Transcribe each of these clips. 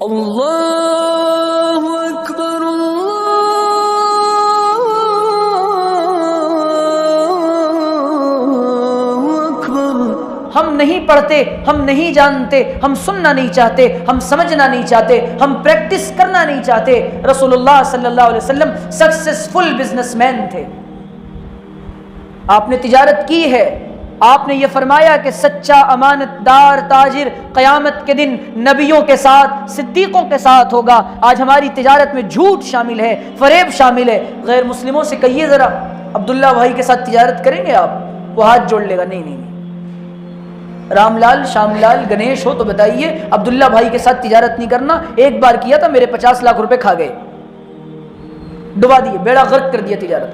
اللہ اکبر اللہ اکبر۔ ہم نہیں پڑھتے، ہم نہیں جانتے، ہم سننا نہیں چاہتے، ہم سمجھنا نہیں چاہتے، ہم پریکٹس کرنا نہیں چاہتے۔ رسول اللہ صلی اللہ علیہ وسلم سکسیسفل بزنس مین تھے۔ آپ نے تجارت کی ہے، آپ نے یہ فرمایا کہ سچا امانت دار تاجر قیامت کے دن نبیوں کے ساتھ صدیقوں کے ساتھ ہوگا۔ آج ہماری تجارت میں جھوٹ شامل ہے، فریب شامل ہے۔ غیر مسلموں سے کہیے ذرا عبداللہ بھائی کے ساتھ تجارت کریں گے آپ؟ وہ ہاتھ جوڑ لے گا، نہیں نہیں نہیں۔ رام لال، شام لال، گنیش ہو تو بتائیے عبداللہ بھائی کے ساتھ تجارت نہیں کرنا۔ ایک بار کیا تھا، میرے 50 لاکھ روپے کھا گئے، ڈبا دیے، بیڑا غرق کر دیا تجارت۔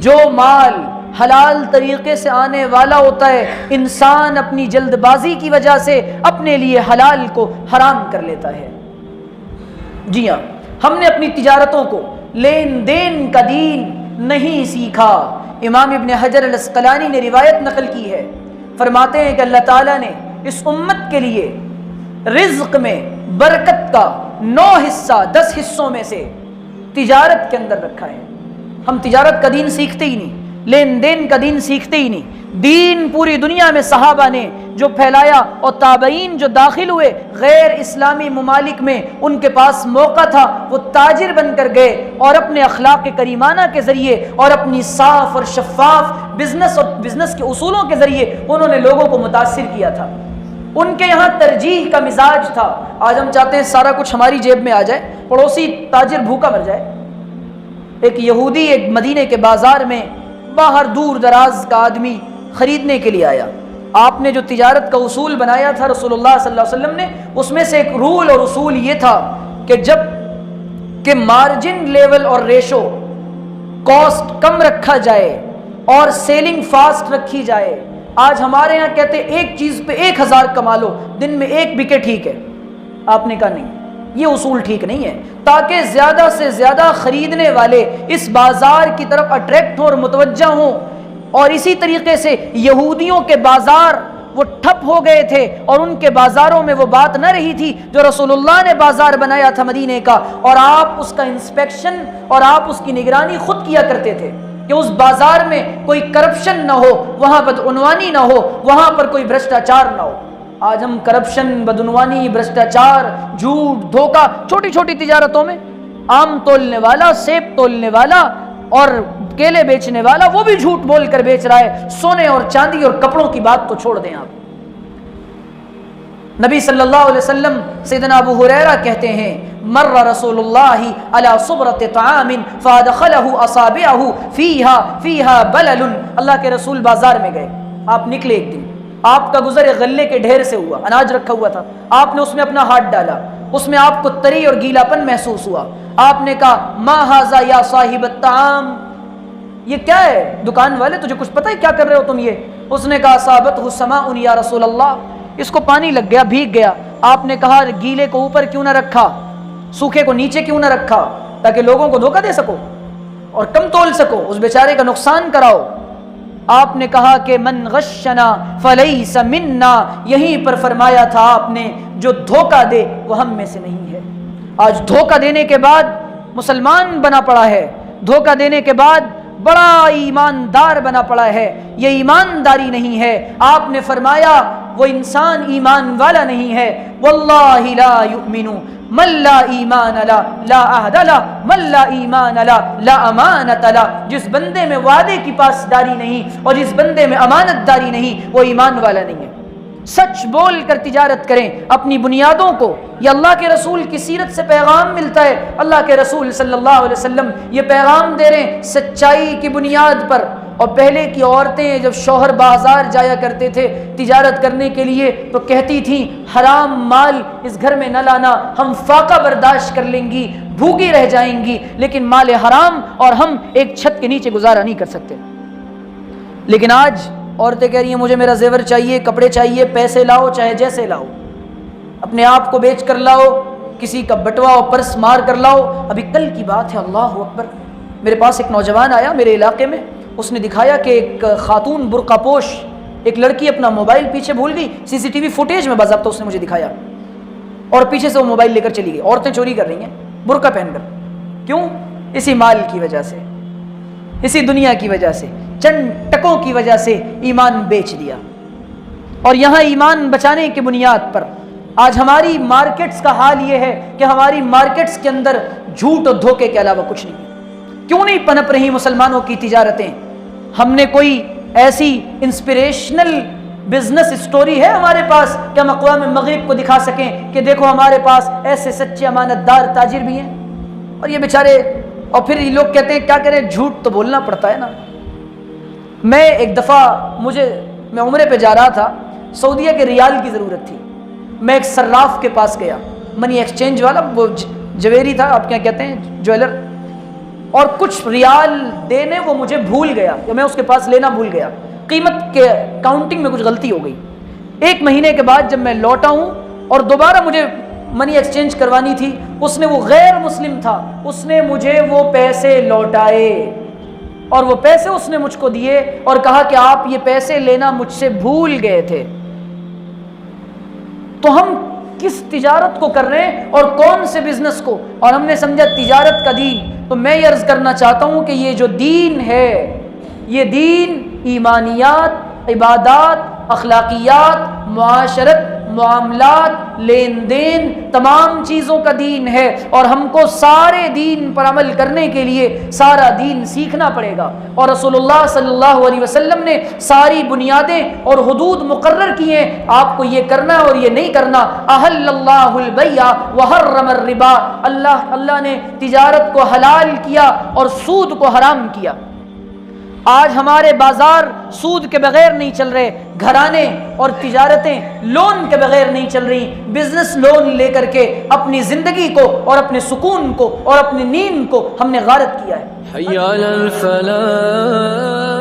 جو مال حلال طریقے سے آنے والا ہوتا ہے، انسان اپنی جلد بازی کی وجہ سے اپنے لیے حلال کو حرام کر لیتا ہے۔ جی ہاں، ہم نے اپنی تجارتوں کو لین دین کا دین نہیں سیکھا۔ امام ابن حجر العسقلانی نے روایت نقل کی ہے، فرماتے ہیں کہ اللہ تعالیٰ نے اس امت کے لیے رزق میں برکت کا 9 حصہ 10 حصوں میں سے تجارت کے اندر رکھا ہے۔ ہم تجارت کا دین سیکھتے ہی نہیں، لین دین کا دین سیکھتے ہی نہیں۔ دین پوری دنیا میں صحابہ نے جو پھیلایا اور تابعین جو داخل ہوئے غیر اسلامی ممالک میں، ان کے پاس موقع تھا، وہ تاجر بن کر گئے اور اپنے اخلاق کریمانہ کے ذریعے اور اپنی صاف اور شفاف بزنس کے اصولوں کے ذریعے انہوں نے لوگوں کو متاثر کیا تھا۔ ان کے یہاں ترجیح کا مزاج تھا۔ آج ہم چاہتے ہیں سارا کچھ ہماری جیب میں آ جائے، پڑوسی تاجر بھوکا مر جائے۔ ایک یہودی ایک مدینے کے بازار میں باہر دور دراز کا آدمی خریدنے کے لیے آیا۔ آپ نے جو تجارت کا اصول بنایا تھا رسول اللہ صلی اللہ علیہ وسلم نے، اس میں سے ایک رول اور اصول یہ تھا کہ جب کہ مارجن لیول اور ریشو کاسٹ کم رکھا جائے اور سیلنگ فاسٹ رکھی جائے۔ آج ہمارے یہاں کہتے ہیں ایک چیز پہ 1000 کما لو، دن میں 1 بکے ٹھیک ہے۔ آپ نے کہا نہیں، یہ اصول ٹھیک نہیں ہے، تاکہ زیادہ سے زیادہ خریدنے والے اس بازار کی طرف اٹریکٹ ہوں اور متوجہ ہوں۔ اور اسی طریقے سے یہودیوں کے بازار وہ ٹھپ ہو گئے تھے اور ان کے بازاروں میں وہ بات نہ رہی تھی جو رسول اللہ نے بازار بنایا تھا مدینے کا، اور آپ اس کا انسپیکشن اور آپ اس کی نگرانی خود کیا کرتے تھے کہ اس بازار میں کوئی کرپشن نہ ہو، وہاں بدعنوانی نہ ہو، وہاں پر کوئی بھرشٹاچار نہ ہو۔ آج ہم کرپشن، بدعنوانی، بھرشٹاچار، جھوٹ، دھوکہ، چھوٹی چھوٹی تجارتوں میں آم تولنے والا، سیب تولنے والا اور کیلے بیچنے والا وہ بھی جھوٹ بول کر بیچ رہا ہے۔ سونے اور چاندی اور کپڑوں کی بات تو چھوڑ دیں آپ۔ نبی صلی اللہ علیہ وسلم سیدنا ابو ہریرہ کہتے ہیں، مر رسول اللہ علی صبرۃ طعام فادخلہ اصابعہ فیہا بلل۔ اللہ کے رسول بازار میں گئے، آپ نکلے ایک دن، آپ کا گزر غلے کے ڈھیر سے ہوا، اناج رکھا ہوا تھا، آپ نے اس میں اپنا ہاتھ ڈالا، اس میں آپ کو تری اور گیلاپن محسوس ہوا۔ آپ نے کہا ما ھذا یا صاحب الطعام، یہ کیا ہے دکان والے، تجھے کچھ پتہ ہے کیا کر رہے ہو تم یہ؟ اس نے کہا اصابتہ سماء یا رسول اللہ، اس کو پانی لگ گیا، بھیگ گیا۔ آپ نے کہا گیلے کو اوپر کیوں نہ رکھا، سوکھے کو نیچے کیوں نہ رکھا، تاکہ لوگوں کو دھوکہ دے سکو اور کم تول سکو، اس بیچارے کا نقصان کراؤ۔ آپ نے کہا کہ من غشنا فلیس منا، یہیں پر فرمایا تھا آپ نے جو دھوکہ دے وہ ہم میں سے نہیں ہے۔ آج دھوکہ دینے کے بعد مسلمان بنا پڑا ہے، دھوکہ دینے کے بعد بڑا ایماندار بنا پڑا ہے، یہ ایمانداری نہیں ہے۔ آپ نے فرمایا وہ انسان ایمان والا نہیں ہے، واللہ لا یؤمن من لا ایمان لا لا عہد لا من لا ایمان لا لا امانت لا، جس بندے میں وعدے کی پاسداری نہیں اور جس بندے میں امانت داری نہیں وہ ایمان والا نہیں ہے۔ سچ بول کر تجارت کریں، اپنی بنیادوں کو، یہ اللہ کے رسول کی سیرت سے پیغام ملتا ہے۔ اللہ کے رسول صلی اللہ علیہ وسلم یہ پیغام دے رہے ہیں سچائی کی بنیاد پر۔ اور پہلے کی عورتیں جب شوہر بازار جایا کرتے تھے تجارت کرنے کے لیے تو کہتی تھیں حرام مال اس گھر میں نہ لانا، ہم فاقہ برداشت کر لیں گی، بھوکی رہ جائیں گی، لیکن مال حرام اور ہم ایک چھت کے نیچے گزارا نہیں کر سکتے۔ لیکن آج عورتیں کہہ رہی ہیں مجھے میرا زیور چاہیے، کپڑے چاہیے، پیسے لاؤ چاہے جیسے لاؤ، اپنے آپ کو بیچ کر لاؤ، کسی کا بٹوا اور پرس مار کر لاؤ۔ ابھی کل کی بات ہے، اللہ اکبر، میرے پاس ایک نوجوان آیا میرے علاقے میں، اس نے دکھایا کہ ایک خاتون برقع پوش ایک لڑکی اپنا موبائل پیچھے بھول گئی، CCTV فوٹیج میں باضابطہ اس نے مجھے دکھایا، اور پیچھے سے وہ موبائل لے کر چلی گئی. عورتیں چوری کر رہی ہیں برقع پہن کر. کیوں؟ اسی مال کی وجہ سے, اسی دنیا کی وجہ سے, چند ٹکوں کی وجہ سے ایمان بیچ دیا. اور یہاں ایمان بچانے کی بنیاد پر آج ہماری مارکیٹس کا حال یہ ہے کہ ہماری مارکیٹس کے اندر جھوٹ اور دھوکے کے علاوہ کچھ نہیں ہے. کیوں نہیں پنپ رہی مسلمانوں کی تجارتیں؟ ہم نے کوئی ایسی انسپریشنل بزنس اسٹوری ہے ہمارے پاس کہ ہم اقوام مغرب کو دکھا سکیں کہ دیکھو ہمارے پاس ایسے سچے امانت دار تاجر بھی ہیں؟ اور یہ بیچارے, اور پھر یہ لوگ کہتے ہیں کیا کریں, جھوٹ تو بولنا پڑتا ہے نا. میں ایک دفعہ میں عمرے پہ جا رہا تھا, سعودیہ کے ریال کی ضرورت تھی. میں ایک صراف کے پاس گیا, منی ایکسچینج والا, وہ جویری تھا, آپ کیا کہتے ہیں, جویلر, اور کچھ ریال دینے وہ مجھے بھول گیا, یا میں اس کے پاس لینا بھول گیا. قیمت کے کاؤنٹنگ میں کچھ غلطی ہو گئی. 1 مہینے کے بعد جب میں لوٹا ہوں اور دوبارہ مجھے منی ایکسچینج کروانی تھی, اس نے, وہ غیر مسلم تھا, اس نے مجھے وہ پیسے لوٹائے, اور وہ پیسے اس نے مجھ کو دیے اور کہا کہ آپ یہ پیسے لینا مجھ سے بھول گئے تھے. تو ہم کس تجارت کو کر رہے ہیں اور کون سے بزنس کو؟ اور ہم نے سمجھا تجارت کا دین. تو میں یہ عرض کرنا چاہتا ہوں کہ یہ جو دین ہے, یہ دین ایمانیات, عبادات, اخلاقیات, معاشرت, معاملات, لین دین, تمام چیزوں کا دین ہے. اور ہم کو سارے دین پر عمل کرنے کے لیے سارا دین سیکھنا پڑے گا. اور رسول اللہ صلی اللہ علیہ وسلم نے ساری بنیادیں اور حدود مقرر کی ہیں, آپ کو یہ کرنا اور یہ نہیں کرنا. احل اللہ البیع وحرم الربا, اللہ نے تجارت کو حلال کیا اور سود کو حرام کیا. آج ہمارے بازار سود کے بغیر نہیں چل رہے, گھرانے اور تجارتیں لون کے بغیر نہیں چل رہی. بزنس لون لے کر کے اپنی زندگی کو اور اپنے سکون کو اور اپنی نیند کو ہم نے غارت کیا ہے. حی علی الفلاح.